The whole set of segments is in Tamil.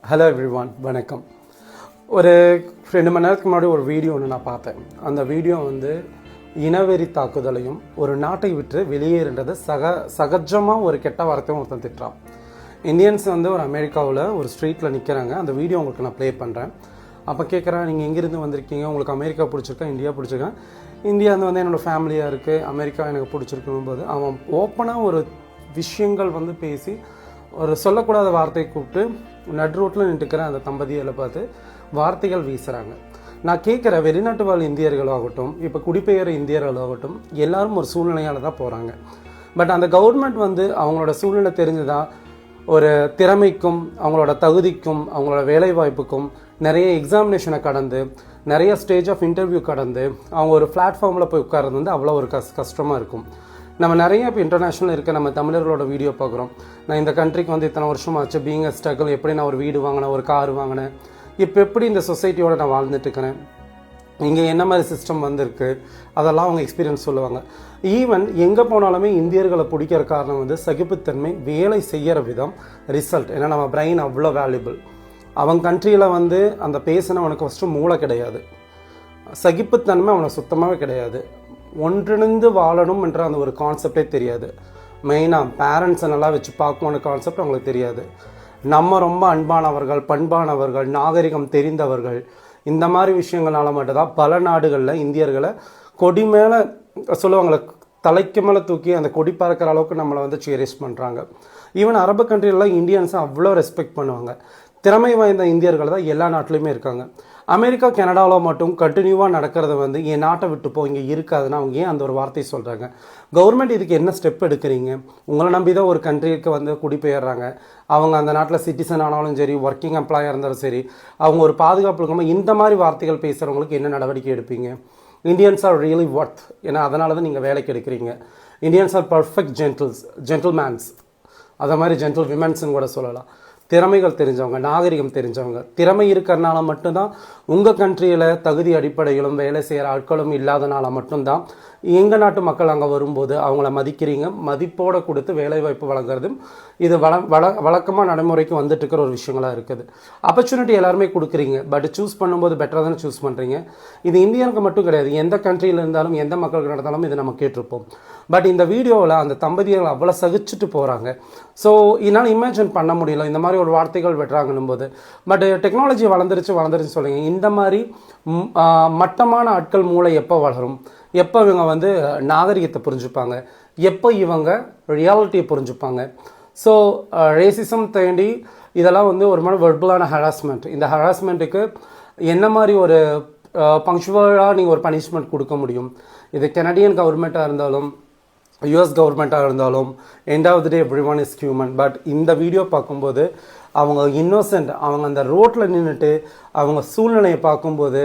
ஹலோ எவ்ரிவான், வணக்கம். ஒரு 2 மணி நேரத்துக்கு முன்னாடி ஒரு வீடியோ ஒன்று நான் பார்த்தேன். அந்த வீடியோ இனவெறி தாக்குதலையும் ஒரு நாட்டை விட்டு வெளியேறுன்றது சகஜமாக ஒரு கெட்ட வார்த்தையும் ஒருத்தன் திட்டுறான். இந்தியன்ஸ் ஒரு அமெரிக்காவில் ஒரு ஸ்ட்ரீட்டில் நிற்கிறாங்க. அந்த வீடியோ உங்களுக்கு நான் ப்ளே பண்ணுறேன். அப்போ கேட்குறேன், நீங்கள் எங்கேருந்து வந்திருக்கீங்க, உங்களுக்கு அமெரிக்கா பிடிச்சிருக்கா, இந்தியா பிடிச்சிருக்கா? இந்தியா என்னோடய ஃபேமிலியாக இருக்குது, அமெரிக்கா எனக்கு பிடிச்சிருக்கும் போது அவன் ஓப்பனாக ஒரு விஷயங்கள் பேசி ஒரு சொல்லக்கூடாத வார்த்தையை கூப்பிட்டு நடு ரோட்டில் நின்றுக்கிற அந்த தம்பதிகளை பார்த்து வார்த்தைகள் வீசுகிறாங்க. நான் கேட்குற வெளிநாட்டு வாழ் இந்தியர்களாகட்டும், இப்போ குடிபெயர் இந்தியர்களாகட்டும், எல்லாரும் ஒரு சூழ்நிலையால் தான் போகிறாங்க. பட் அந்த கவர்மெண்ட் அவங்களோட சூழ்நிலை தெரிஞ்சுதான் ஒரு திறமைக்கும் அவங்களோட தகுதிக்கும் அவங்களோட வேலைவாய்ப்புக்கும் நிறைய எக்ஸாமினேஷனை கடந்து நிறைய ஸ்டேஜ் ஆஃப் இன்டர்வியூ கடந்து அவங்க ஒரு பிளாட்ஃபார்மில் போய் உட்கார்றது அவ்வளோ ஒரு கஷ்டமாக இருக்கும். நம்ம நிறைய இப்போ இன்டர்நேஷ்னல் இருக்க நம்ம தமிழர்களோட வீடியோ பார்க்குறோம். நான் இந்த கண்ட்ரிக்கு இத்தனை வருஷம் ஆச்சு, பீயிங் அ ஸ்ட்ரகிள், எப்படி நான் ஒரு வீடு வாங்கினேன், ஒரு கார் வாங்கினேன், இப்போ எப்படி இந்த சொசைட்டியோட நான் வாழ்ந்துட்டு இருக்கிறேன், இங்கே என்ன மாதிரி சிஸ்டம் வந்திருக்கு, அதெல்லாம் அவங்க எக்ஸ்பீரியன்ஸ் சொல்லுவாங்க. ஈவன் எங்கே போனாலுமே இந்தியர்களை பிடிக்கிற காரணம் சகிப்புத்தன்மை, வேலை செய்கிற விதம், ரிசல்ட். ஏன்னா நம்ம பிரெயின் அவ்வளோ வேல்யூபிள். அவங்க கண்ட்ரியில் அந்த பேசினவனுக்கு ஃபஸ்ட்டு மூளை கிடையாது, சகிப்புத்தன்மை அவனுக்கு சுத்தமாகவே கிடையாது, ஒன்றிணைந்து வாழணும் என்ற அந்த ஒரு கான்செப்டே தெரியாது. மெயினாக பேரண்ட்ஸை நல்லா வச்சு பார்க்கணுன்ற கான்செப்ட் அவங்களுக்கு தெரியாது. நம்ம ரொம்ப அன்பானவர்கள், பண்பானவர்கள், நாகரிகம் தெரிந்தவர்கள், இந்த மாதிரி விஷயங்களால மட்டும்தான் பல நாடுகளில் இந்தியர்களை கொடி மேலே சொல்லுவாங்களே, தலைக்கு மேலே தூக்கி அந்த கொடி பறக்கிற அளவுக்கு நம்மளை சேரிஷ் பண்ணுறாங்க. ஈவன் அரபு கண்ட்ரிலலாம் இந்தியன்ஸை அவ்வளோ ரெஸ்பெக்ட் பண்ணுவாங்க. திறமை வாய்ந்த இந்தியர்கள் தான் எல்லா நாட்டிலையுமே இருக்காங்க. அமெரிக்கா, கனடாவில் மட்டும் கண்டினியூவாக நடக்கிறது என் நாட்டை விட்டு போ, இங்கே இருக்காதுன்னா அவங்க ஏன் அந்த ஒரு வார்த்தையை சொல்கிறாங்க? கவர்மெண்ட் இதுக்கு என்ன ஸ்டெப் எடுக்கிறீங்க? உங்களை நம்பி தான் ஒரு கண்ட்ரிக்கு குடிபெயர்றாங்க. அவங்க அந்த நாட்டில் சிட்டிசன் ஆனாலும் சரி, ஒர்க்கிங் எம்ப்ளாயாக இருந்தாலும் சரி, அவங்க ஒரு பாதுகாப்பு இருக்காமல் இந்த மாதிரி வார்த்தைகள் பேசுகிறவங்களுக்கு என்ன நடவடிக்கை எடுப்பீங்க? Indians are really worth. ஏன்னா அதனால தான் நீங்கள் வேலைக்கு எடுக்கிறீங்க. இந்தியன்ஸ் ஆர் பர்ஃபெக்ட் ஜென்டில்மேன்ஸ், அதை மாதிரி ஜென்டில் விமென்ஸ்ன்னு கூட சொல்லலாம். திறமைகள் தெரிஞ்சவங்க, நாகரிகம் தெரிஞ்சவங்க. திறமை இருக்கிறனால மட்டும்தான் உங்கள் கண்ட்ரியில் தகுதி அடிப்படையிலும் வேலை செய்கிற ஆட்களும் இல்லாதனால மட்டும்தான் எங்கள் நாட்டு மக்கள் அங்கே வரும்போது அவங்கள மதிக்கிறீங்க, மதிப்போடு கொடுத்து வேலைவாய்ப்பு வழங்குறதும் இது வழக்கமாக நடைமுறைக்கு வந்துட்டு இருக்கிற ஒரு விஷயங்களாக இருக்குது. ஆப்பர்ச்சுனிட்டி எல்லாருமே கொடுக்குறீங்க, பட் சூஸ் பண்ணும்போது பெட்டராக தானே சூஸ் பண்ணுறீங்க. இது இந்தியனுக்கு மட்டும் கிடையாது, எந்த கண்ட்ரியில் இருந்தாலும் எந்த மக்களுக்கு நடந்தாலும் இதை நம்ம கேட்டிருப்போம். பட் இந்த வீடியோவில் அந்த தம்பதிகள் அவ்வளோ சகிச்சுட்டு போகிறாங்க. ஸோ என்னால் இமேஜின் பண்ண முடியல இந்த மாதிரி ஒரு வார்த்தைகள் வெட்டுறாங்கன்னும் போது. பட் டெக்னாலஜி வளர்ந்துருச்சு சொல்லுங்க. இந்த மாதிரி மட்டமான ஆட்கள் மூளை எப்போ வளரும்? எப்போ இவங்க நாகரிகத்தை புரிஞ்சுப்பாங்க? எப்போ இவங்க ரியாலிட்டியை புரிஞ்சுப்பாங்க? ஸோ ரேசிசம் தாண்டி இதெல்லாம் ஒரு மாதிரி வெர்பலான ஹராஸ்மெண்ட். இந்த ஹராஸ்மெண்ட்டுக்கு என்ன மாதிரி ஒரு பங்க்சுவலாக நீங்கள் ஒரு பனிஷ்மெண்ட் கொடுக்க முடியும்? இது கனடியன் கவர்மெண்ட்டாக இருந்தாலும் யூஎஸ் கவர்மெண்ட்டாக இருந்தாலும், end of the day everyone is human. But இந்த வீடியோ பார்க்கும்போது அவங்க இன்னோசென்ட், அவங்க அந்த ரோட்டில் நின்றுட்டு அவங்க சூழ்நிலையை பார்க்கும்போது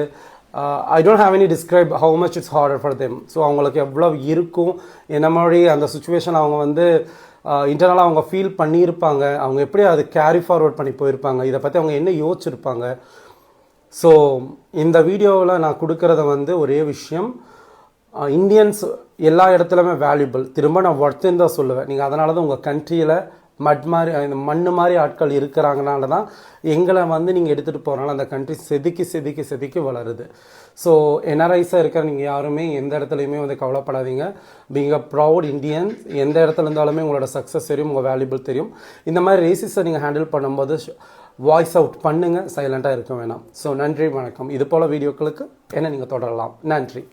I don't have any describe how much it's harder for them. So அவங்களுக்கு எவ்வளோ இருக்கும், என்ன மாதிரி அந்த சுச்சுவேஷன் அவங்க இன்டர்னலாக அவங்க ஃபீல் பண்ணியிருப்பாங்க, அவங்க எப்படி அது கேரி ஃபார்வர்ட் பண்ணி போயிருப்பாங்க, இதை பற்றி அவங்க என்ன யோசிச்சிருப்பாங்க. ஸோ இந்த வீடியோவில் நான் கொடுக்குறத ஒரே விஷயம், இந்தியன்ஸ் எல்லா இடத்துலையுமே வேல்யூபிள். திரும்ப நான் ஒர்த்துன்னு தான் சொல்லுவேன். நீங்கள் அதனால தான் உங்கள் கண்ட்ரியில் மண் மாதிரி ஆட்கள் இருக்கிறாங்கனால தான் எங்களை நீங்கள் எடுத்துகிட்டு போகிறனால அந்த கண்ட்ரி செதுக்கி வளருது. ஸோ என்ஆர்ஐஸாக இருக்கிற நீங்கள் யாருமே எந்த இடத்துலையுமே கவலைப்படாதீங்க. Being a proud Indian. எந்த இடத்துல இருந்தாலுமே உங்களோட சக்ஸஸ் தெரியும், உங்கள் வேல்யூபிள் தெரியும். இந்த மாதிரி ரேசிஸை நீங்கள் ஹேண்டில் பண்ணும்போது வாய்ஸ் அவுட் பண்ணுங்கள், சைலண்ட்டாக இருக்க வேணாம். ஸோ நன்றி, வணக்கம். இது போல் வீடியோக்களுக்கு என்ன நீங்கள் தொடரலாம். நன்றி.